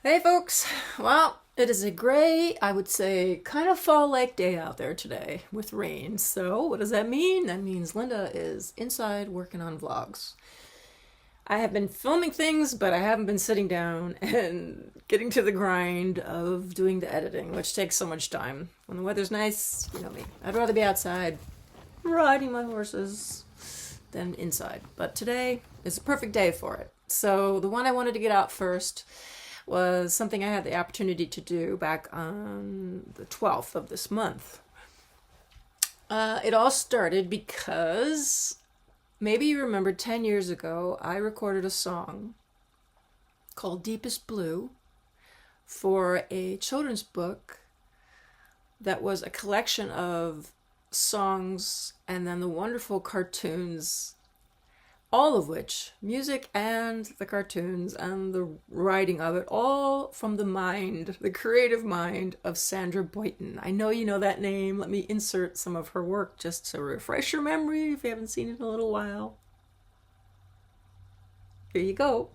Hey folks! Well, it is a gray, I would say, kind of fall-like day out there today with rain. So, what does that mean? That means Linda is inside working on vlogs. I have been filming things, but I haven't been sitting down and getting to the grind of doing the editing, which takes so much time. When the weather's nice, you know me, I'd rather be outside riding my horses than inside. But today is a perfect day for it. So, the one I wanted to get out first was something I had the opportunity to do back on the 12th of this month. It all started because maybe you remember 10 years ago, I recorded a song called Deepest Blue for a children's book that was a collection of songs and then the wonderful cartoons, all of which, music and the cartoons and the writing of it, all from the mind, the creative mind of Sandra Boynton. I know you know that name. Let me insert some of her work just to refresh your memory if you haven't seen it in a little while. Here you go.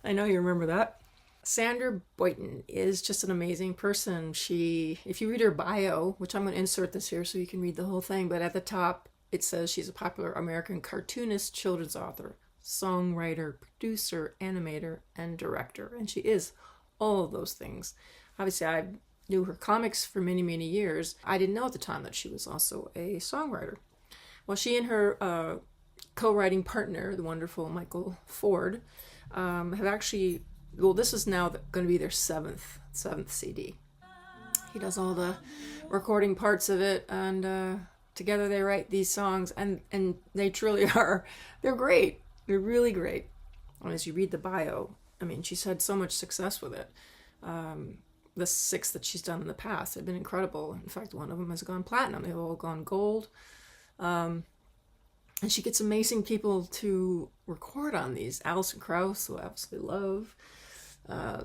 I know you remember that. Sandra Boynton is just an amazing person. If you read her bio, which I'm going to insert this here so you can read the whole thing, but at the top, it says she's a popular American cartoonist, children's author, songwriter, producer, animator, and director. And she is all of those things. Obviously, I knew her comics for many, many years. I didn't know at the time that she was also a songwriter. Well, she and her co-writing partner, the wonderful Michael Ford, have actually, well, this is now going to be their seventh CD. He does all the recording parts of it, and together they write these songs, and they truly are. They're great. They're really great. And as you read the bio, I mean, she's had so much success with it. The 6 that she's done in the past have been incredible. In fact, one of them has gone platinum. They've all gone gold. And she gets amazing people to record on these. Alison Krauss, who I absolutely love.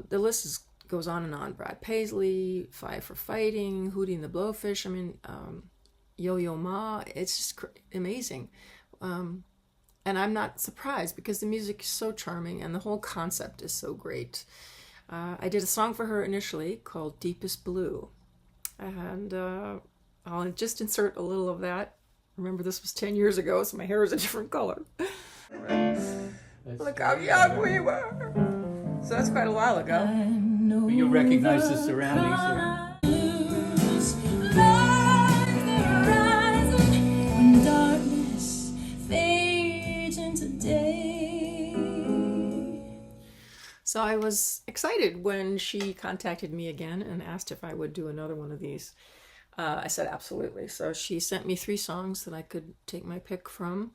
The list goes on and on. Brad Paisley, Five for Fighting, Hootie and the Blowfish. I mean, Yo-Yo Ma, it's just amazing. And I'm not surprised because the music is so charming and the whole concept is so great. I did a song for her initially called Deepest Blue. And I'll just insert a little of that. Remember, this was 10 years ago, so my hair is a different color. Look how young we were. So that's quite a while ago. But you recognize the surroundings. So I was excited when she contacted me again and asked if I would do another one of these. I said absolutely. So she sent me 3 songs that I could take my pick from.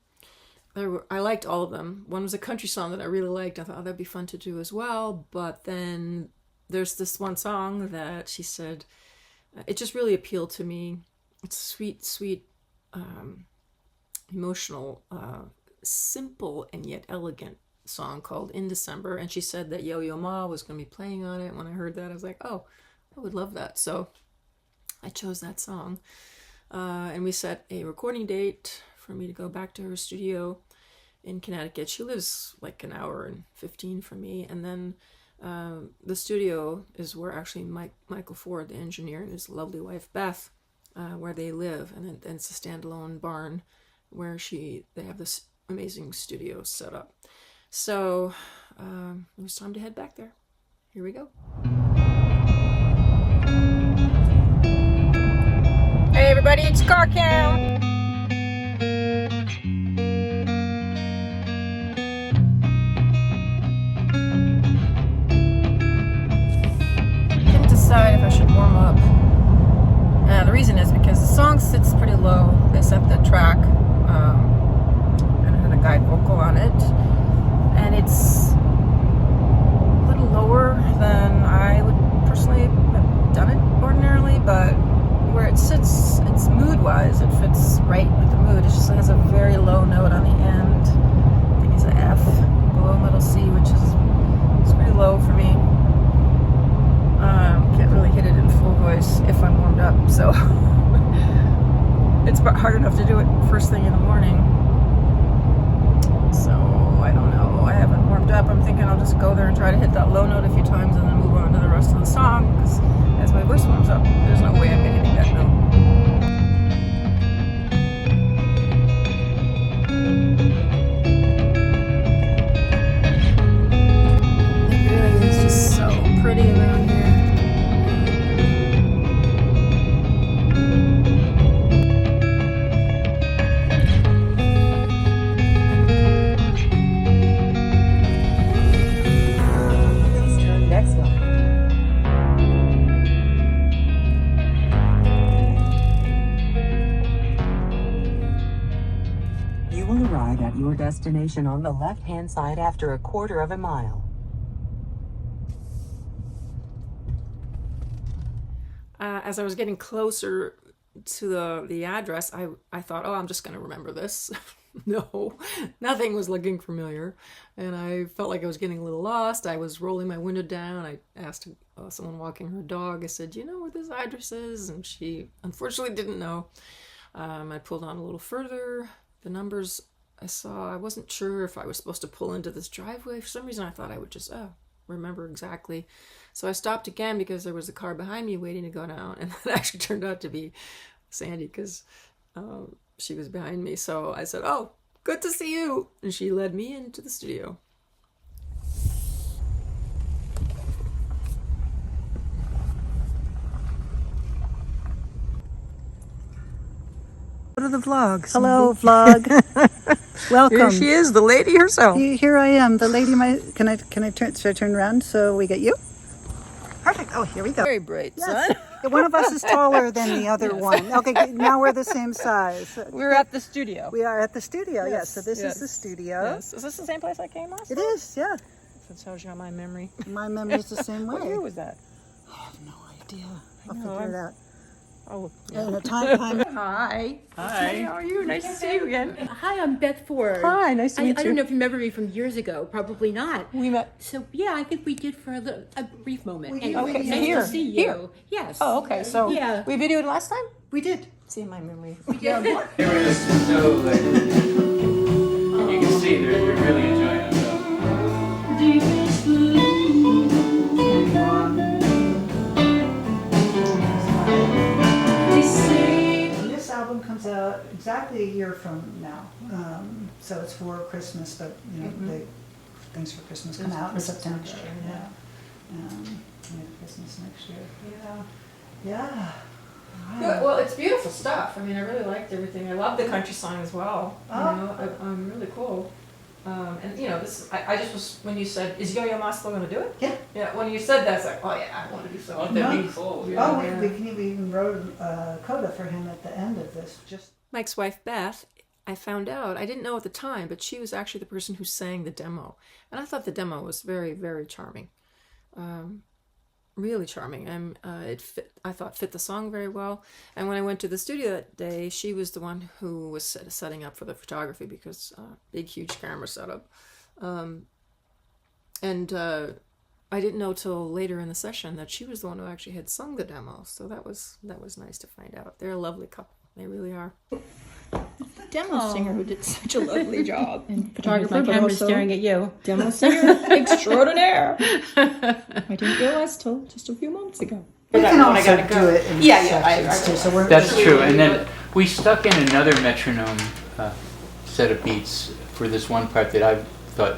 I liked all of them. One was a country song that I really liked. I thought, that'd be fun to do as well. But then there's this one song that she said, it just really appealed to me. It's sweet, sweet, emotional, simple and yet elegant song called In December. And she said that Yo-Yo Ma was going to be playing on it. When I heard that, I was like, oh, I would love that. So I chose that song. And we set a recording date for me to go back to her studio in Connecticut. She lives like an hour and 15 from me. And then the studio is where actually Michael Ford, the engineer, and his lovely wife Beth, where they live. And it's a standalone barn where they have this amazing studio set up. So it was time to head back there. Here we go. Hey everybody, it's Car Count. Couldn't decide if I should warm up. The reason is because the song sits pretty low. They set the track and had a guide vocal on it. And it's a little lower than I would personally have done it ordinarily, but where it sits, it's mood-wise, it fits right with the mood. It just has a very low note on the end. I think it's an F below middle C, which is pretty low for me. Can't really hit it in full voice if I'm warmed up, so it's hard enough to do it first thing in the morning. So I don't know. I haven't warmed up up, I'm thinking I'll just go there and try to hit that low note a few times and then move on to the rest of the song, because as my voice warms up, there's no way I'm hitting that note. It really is just so pretty around here. You will arrive at your destination on the left-hand side after a quarter of a mile. As I was getting closer to the address, I thought, oh, I'm just going to remember this. No, nothing was looking familiar, and I felt like I was getting a little lost. I was rolling my window down. I asked someone walking her dog, I said, do you know where this address is? And she unfortunately didn't know. I pulled on a little further. The numbers I saw, I wasn't sure if I was supposed to pull into this driveway. For some reason, I thought I would just remember exactly. So I stopped again because there was a car behind me waiting to go down, and that actually turned out to be Sandy because she was behind me. So I said, oh, good to see you. And she led me into the studio. Go to the vlogs. Hello, vlog. Welcome. Here she is, the lady herself. Here I am, the lady. Can I turn? Should I turn around so we get you? Perfect. Oh, here we go. Very bright, Yes. son. One of us is taller than the other one. Okay, now we're the same size. We're at the studio. We are at the studio. Yes. So this yes. is the studio. Yes. Is this the same place I came last It time? is. Yeah. That tells you my memory. My memory's the same way. What year was that? I have no idea. I'll know, figure it out. Oh, And a time. Hi. Hi. how are you? Nice to see you again. Hi, I'm Beth Ford. Hi, nice to meet I you. don't know if you remember me from years ago. Probably not. We met. So yeah, I think we did for a brief moment. did. Anyway, Okay, nice here. to see you. Here. Yes. Oh, okay. So Yeah. we videoed last time? We did. See my memory. They were just so like, you can see they're really enjoying themselves. This album comes out exactly a year from now. So it's for Christmas, but things for Christmas come out in September. Yeah. Christmas next year. Yeah. Good. Well, it's beautiful stuff. I mean, I really liked everything. I love the country song as well. You know, really cool. And you know, this I just was when you said, "Is Yo-Yo Ma still going to do it?" Yeah. Yeah. When you said that, it's like, oh yeah, I want to do something. That'd be cool. Yeah. Oh, we even wrote a coda for him at the end of this. Just Mike's wife Beth, I found out, I didn't know at the time, but she was actually the person who sang the demo. And I thought the demo was very, very charming. Really charming. I thought fit the song very well. And when I went to the studio that day, she was the one who was setting up for the photography because big, huge camera setup. And I didn't know till later in the session that she was the one who actually had sung the demo. So that was nice to find out. They're a lovely couple. They really are. Demo singer who did such a lovely job. And Photographer, my but camera's also staring at you. demo singer extraordinaire. I didn't realize till just a few months ago. we can I also gotta do go. it in Yeah, sections too. So we're That's true. And then we stuck in another metronome set of beats for this one part that I thought,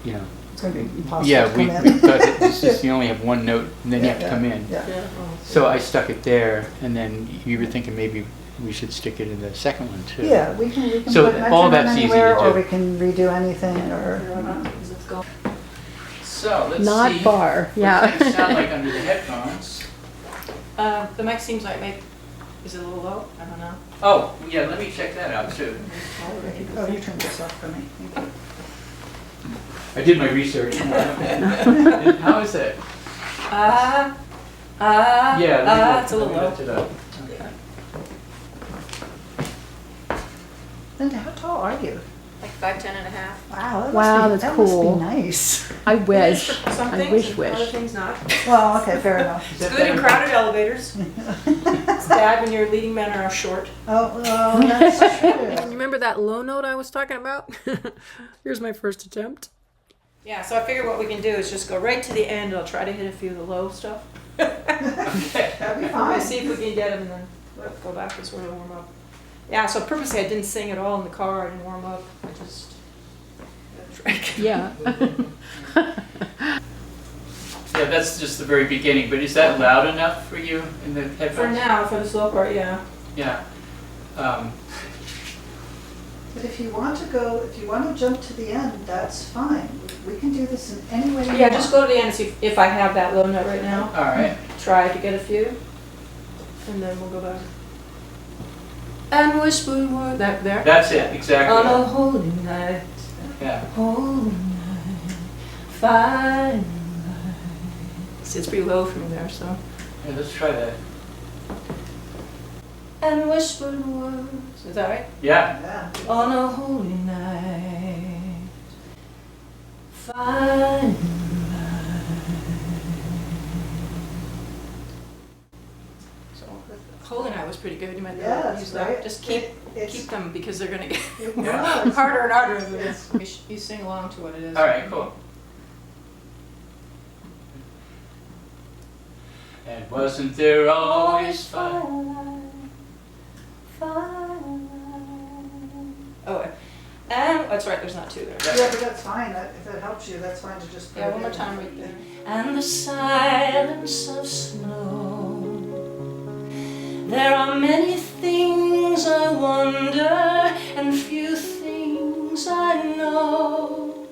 you know, it's going to be impossible yeah, to we come in. thought that this is, you only have one note and then you have to come in. Yeah. So I stuck it there, and then you were thinking maybe we should stick it in the second one too. Yeah, we can So put all metronome that's easy to anywhere, or do. we can redo anything, or Let's go. So let's Not see far, what yeah. things sound like under the headphones. The mic seems like is it a little low? I don't know. Oh, yeah, let me check that out too. oh, you turned this off for me. Thank you. I did my research. How is it? Yeah, it's a little let me low. lift it up. Okay. Linda, how tall are you? Like 5'10" and a half. Wow, that's that cool. must be nice. I wish. Some I things, wish, and other wish. things not. Well, okay, fair enough. It's good in crowded elevators. It's bad when your leading men are short. Oh, that's true. Remember that low note I was talking about? Here's my first attempt. Yeah, so I figure what we can do is just go right to the end. I'll try to hit a few of the low stuff. That'd be We'll fine. see if we can get them and then go back and sort of warm up. Yeah, so purposely I didn't sing at all in the car. I didn't warm up. I just drank. Yeah. Yeah, that's just the very beginning, but is that loud enough for you in the headphones? For now, for the slow part, yeah. Yeah. But if you want to jump to the end, that's fine. We can do this in any way you Yeah, want. just go to the end and see if I have that low note right now. All right. Try to get a few, and then we'll go back. And whisper word that there. That's it, exactly. On a holy night, Yeah. holy night, fine night. See, it's pretty low for me there, so. Yeah, let's try that. And whispered words. Is that right? Yeah. Yeah. On a holy night, fine night. So, holy night was pretty good. You might be able Yeah, to that's use that. right. Just keep It's them because they're gonna get Yeah, it's- harder and harder. You sing along to what it is. All right, cool. And wasn't there always fun? Oh, and that's right. There's not two there. Yeah, but that's fine. If it helps you, that's fine to just. put Yeah, it one more in. time right there. And the silence of snow. There are many things I wonder, and few things I know.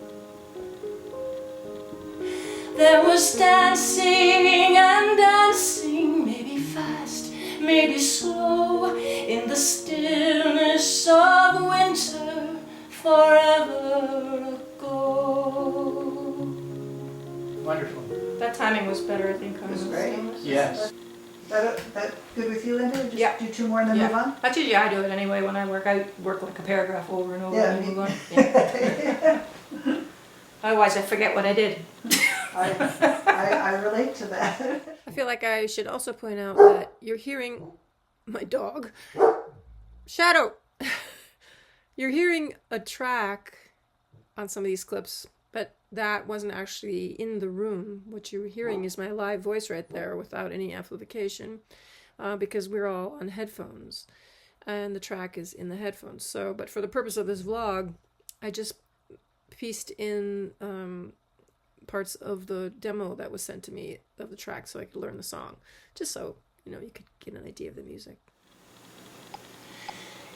There was dancing and dancing, maybe fast, maybe slow, in the stillness of winter, forever ago. Wonderful. That timing was better, I think. It was great. Yes. That good with you, Linda? Just Yeah. do two more and then move on? That's usually I do it anyway when I work. I work like a paragraph over and over Yeah, and me- move on. Yeah. Otherwise I forget what I did. I relate to that. I feel like I should also point out that you're hearing my dog. Shadow! You're hearing a track on some of these clips, but that wasn't actually in the room. What you were hearing is my live voice right there without any amplification, because we're all on headphones and the track is in the headphones. So, but for the purpose of this vlog, I just pieced in parts of the demo that was sent to me of the track so I could learn the song, just so you could get an idea of the music.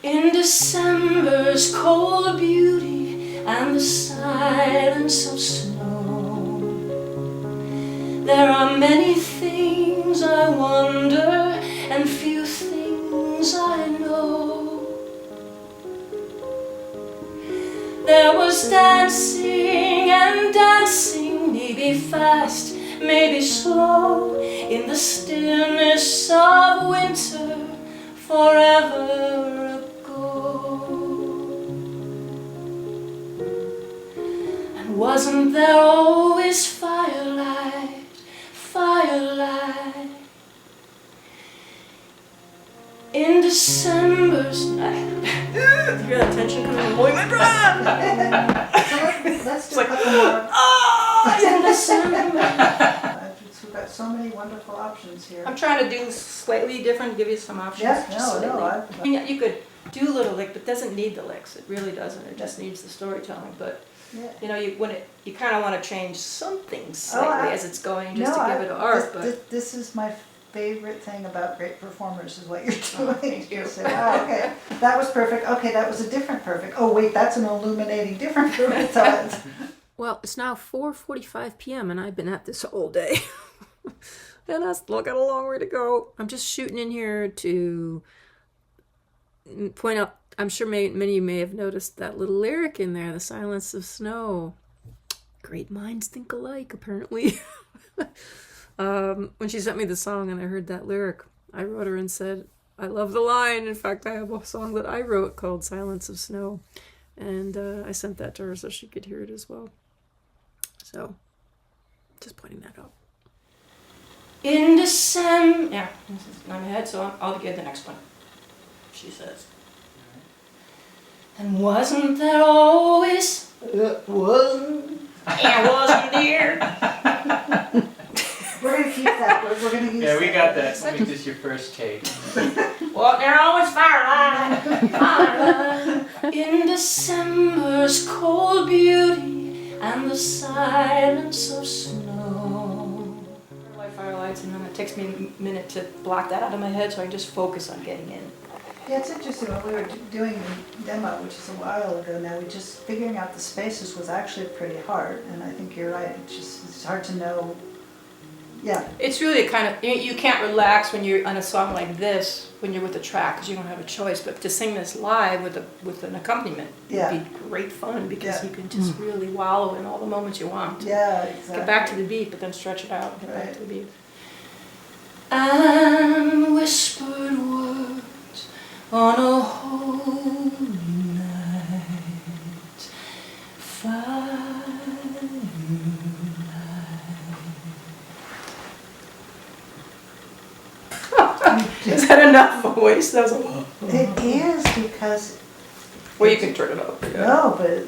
In December's cold beauty and the silence of snow, there are many things I wonder and few things I know. There was dancing and dancing, maybe fast, maybe slow, in the stillness of winter, forever ago. And wasn't there always firelight, firelight, in December's night? You hear that tension coming from my breath? So let's do a couple more. In December. We've got so many wonderful options here. I'm trying to do slightly different, give you some options. Yeah, just no, slightly. I- I mean, you could do a little lick, but it doesn't need the licks. It really doesn't. It just needs the storytelling. But Yeah. you kind of want to change something slightly as it's going, just No, to give it an arc. But this is my favorite thing about great performers is what you're Oh, doing. thank you. You say, oh, okay, that was perfect. Okay, that was a different perfect. Oh, wait, that's an illuminating different perfect. So it's- well, it's now 4:45 p.m. and I've been at this all day, and I still got a long way to go. I'm just shooting in here to point out. I'm sure many of you may have noticed that little lyric in there, "The silence of snow." Great minds think alike, apparently. When she sent me the song and I heard that lyric, I wrote her and said, I love the line. In fact, I have a song that I wrote called Silence of Snow. And I sent that to her so she could hear it as well. So, just pointing that out. In December... Yeah, I'm ahead, so I'll get the next one. She says. And wasn't there always... wasn't I wasn't there. We're gonna keep that, we're gonna use Yeah, we that. got that. We'll make this your first take. Well, there always firelight, firelight. In December's cold beauty and the silence of snow. Light firelights, and then it takes me a minute to block that out of my head, so I just focus on getting in. Yeah, it's interesting, when we were doing the demo, which is a while ago now, we just, figuring out the spaces was actually pretty hard, and I think you're right, it's hard to know, yeah. It's really a kind of, you can't relax when you're on a song like this, when you're with the track, because you don't have a choice, but to sing this live with an accompaniment Yeah. would be great fun, because Yeah. you can just really wallow in all the moments you want. Yeah, exactly. Get back to the beat, but then stretch it out and get back Right. to the beat. And whispered words on a holy night, Is that enough voice? That was a It is, because, well, you can turn it up. no, but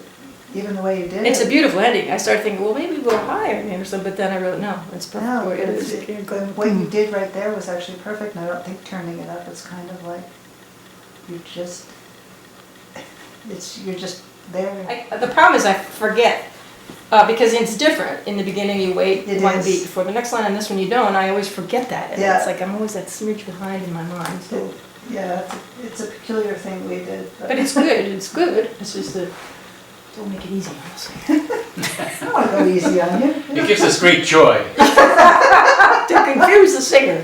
even the way you did it. It's a beautiful ending. I started thinking, well, maybe we'll hire me or something, but then I really, no, it's perfect No, the way it it's, is. You can't go. what you did right there was actually perfect, and I don't think turning it up is kind of like, you're just there. The problem is I forget, because it's different. In the beginning you wait It one is. beat before the next line, and this one you don't. I always forget that. And Yeah. it's like I'm always that smidge behind in my mind. So. Yeah, it's a peculiar thing we did. But it's good, it's good. It's just that, don't make it easy on us. I don't want to go easy on you. It gives us great joy. To confuse the singer.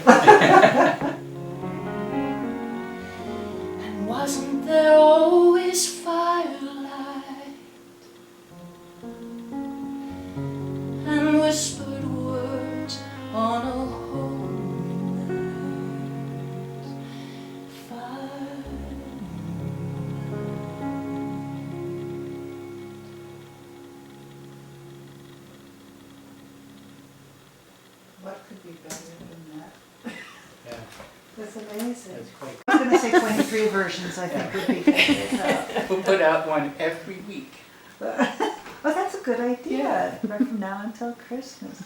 And wasn't there always firelight and whispered words on a holy night? What could be better than that? Yeah, That's amazing. that's quite. I was going to say 23 versions, I think would be good. We'll put out one every week. Well, that's a good idea, right from now until Christmas.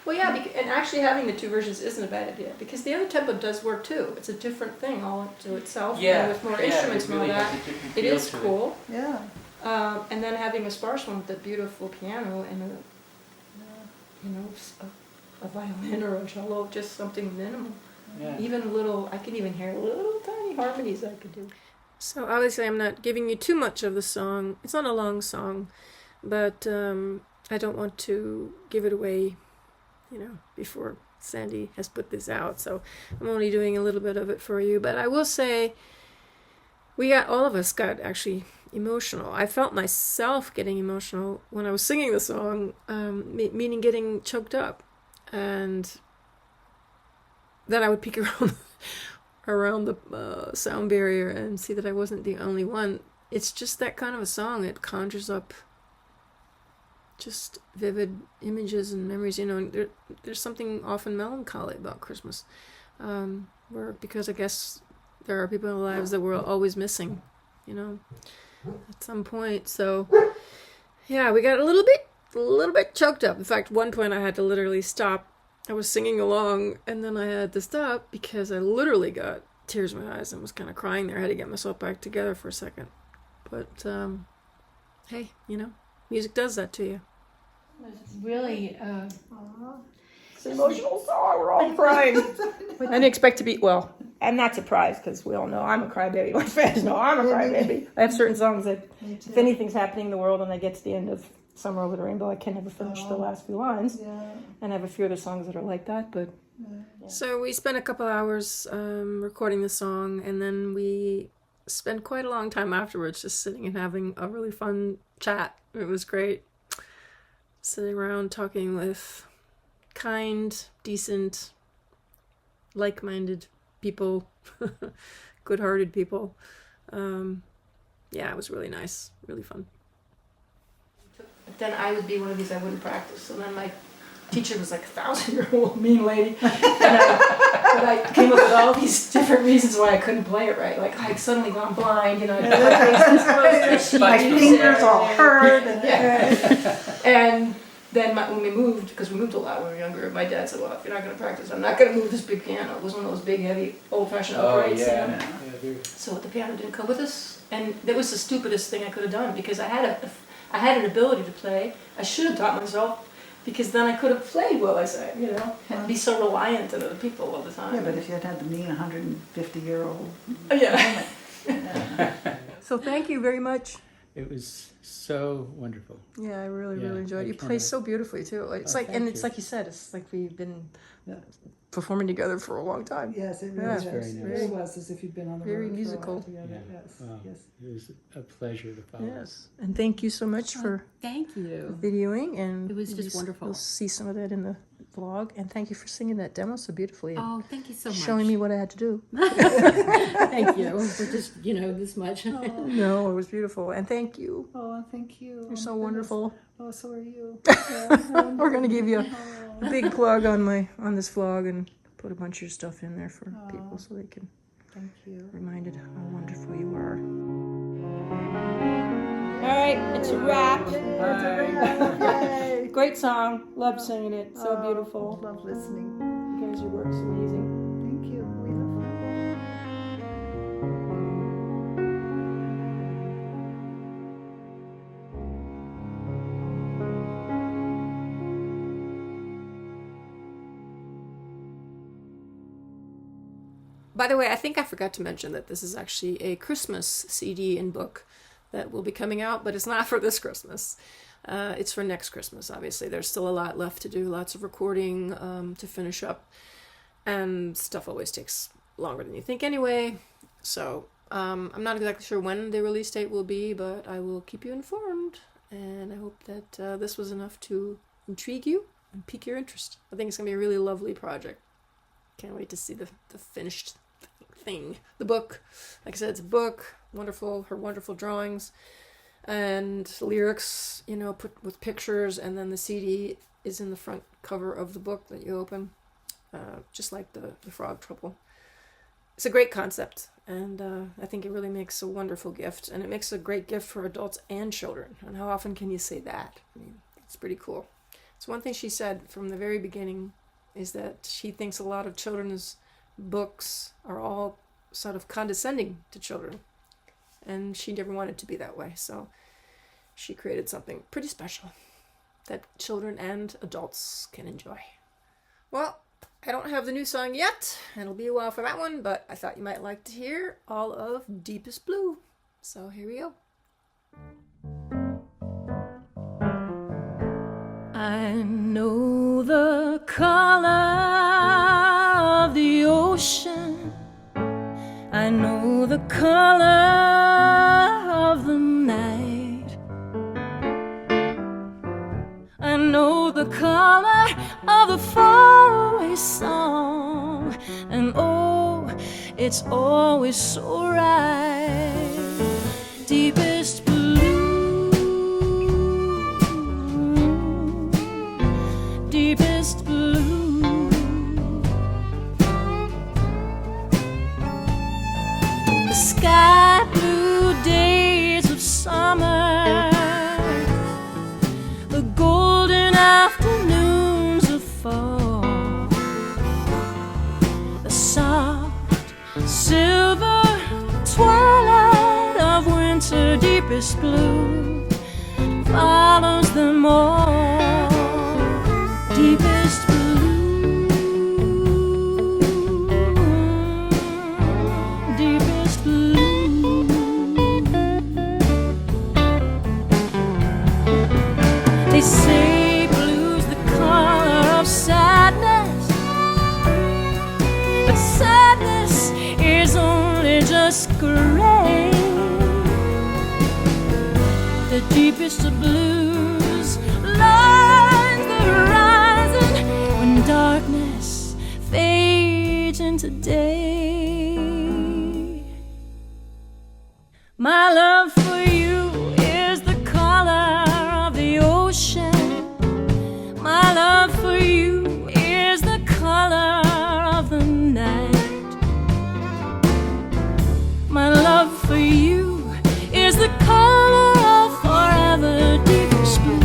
Well, yeah, and actually having the two versions isn't a bad idea, because the other tempo does work too. It's a different thing all to itself, and with more instruments and all that. It is cool. Yeah. And then having a sparse one with a beautiful piano and a violin or a cello, just something minimal. Yeah. Even a little, I can even hear little tiny harmonies I could do. So obviously I'm not giving you too much of the song. It's not a long song, but I don't want to give it away, before Sandy has put this out. So I'm only doing a little bit of it for you. But I will say, all of us got actually emotional. I felt myself getting emotional when I was singing the song, meaning getting choked up. And then I would peek around the sound barrier and see that I wasn't the only one. It's just that kind of a song. It conjures up just vivid images and memories. There's something often melancholy about Christmas, because I guess there are people in our lives that we're always missing, at some point. So yeah, we got a little bit choked up. In fact, one point I had to literally stop. I was singing along, and then I had to stop because I literally got tears in my eyes and was kind of crying there. I had to get myself back together for a second. But hey, music does that to you. Really, It's an emotional song. We're all crying. I didn't expect to be, well, I'm not surprised because we all know I'm a crybaby. My fans know I'm a crybaby. I have certain songs that if anything's happening in the world and I get to the end of Summer Over the Rainbow, I can never finish the last few lines. Yeah. And I have a few other songs that are like that, but... Yeah. So we spent a couple hours recording the song, and then we spent quite a long time afterwards just sitting and having a really fun chat. It was great. Sitting around talking with kind, decent, like-minded people, good-hearted people. Yeah, it was really nice, really fun. But then I would be one of these I wouldn't practice. So then my teacher was like a 1,000-year-old mean lady. But I came up with all these different reasons why I couldn't play it right. Like I'd suddenly gone blind, My fingers all hurt. And then when we moved, because we moved a lot when we were younger, my dad said, well, if you're not going to practice, I'm not going to move this big piano. It was one of those big, heavy, old-fashioned uprights. yeah. You know? Yeah, So the piano didn't come with us, and that was the stupidest thing I could have done, because I had an ability to play. I should have taught myself, because then I could have played while I sang, you know, and be so reliant on other people all the time. Yeah, but if you had had the mean 150-year-old. Oh, yeah. So thank you very much. It was so wonderful. Yeah, I really, Yeah, really enjoyed it. I You play cannot- so beautifully too. It's Oh, like, thank and it's you. like you said, it's like we've been Yeah. performing together for a long time. Yes, it Yeah. really It's was. very It nice. really was as if you'd been on the Very road musical. for a while together. Yeah. Yes, Wow. yes. It was a pleasure to follow. Yes, and thank you so much for Thank you. videoing, and It was just wonderful. You'll see some of that in the vlog, and thank you for singing that demo so beautifully and Oh, thank you so much. showing me what I had to do. Thank you for just, this much. No, it was beautiful, and thank you. Oh, thank you. You're so wonderful. Oh, so are you. We're gonna give you a big plug on this vlog and put a bunch of your stuff in there for people so they can Thank you. be reminded how wonderful you are. All right, it's a wrap. Yay. Great song. Loved singing it. So beautiful. Love listening. You guys, your work's amazing. Thank you. We have fun. By the way, I think I forgot to mention that this is actually a Christmas CD and book that will be coming out, but it's not for this Christmas. It's for next Christmas, obviously. There's still a lot left to do, lots of recording to finish up, and stuff always takes longer than you think anyway. So I'm not exactly sure when the release date will be, but I will keep you informed, and I hope that this was enough to intrigue you and pique your interest. I think it's going to be a really lovely project. Can't wait to see the finished thing. The book, like I said, it's a book. Wonderful, her wonderful drawings and lyrics, put with pictures, and then the CD is in the front cover of the book that you open, just like the Frog Trouble. It's a great concept, and I think it really makes a wonderful gift, and it makes a great gift for adults and children. And how often can you say that? I mean, it's pretty cool. It's one thing she said from the very beginning, is that she thinks a lot of children's books are all sort of condescending to children. And she never wanted to be that way. So she created something pretty special that children and adults can enjoy. Well, I don't have the new song yet, and it'll be a while for that one, but I thought you might like to hear all of Deepest Blue. So here we go. I know the color of the ocean. I know the color of the night. I know the color of the faraway song. And oh, it's always so right. Deepest blue, deepest blue. The sky blue days of summer, the golden afternoons of fall, the soft silver twilight of winter, deepest blue follows them all. Deepest blue, deepest blue. They say blue's the color of sadness, but sadness is only just gray. The deepest of blues lines the horizon when darkness fades into day. My love for you is the color of the ocean. My love for you is the color of the night. My love for you is the color of forever, deepest blue.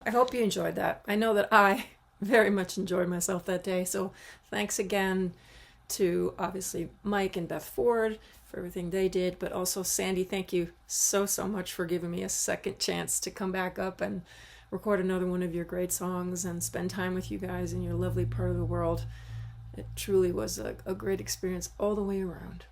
I hope you enjoyed that. I know that I very much enjoyed myself that day. So thanks again to obviously Mike and Beth Ford for everything they did, but also Sandy, thank you so much for giving me a second chance to come back up and record another one of your great songs and spend time with you guys in your lovely part of the world. It truly was a great experience all the way around.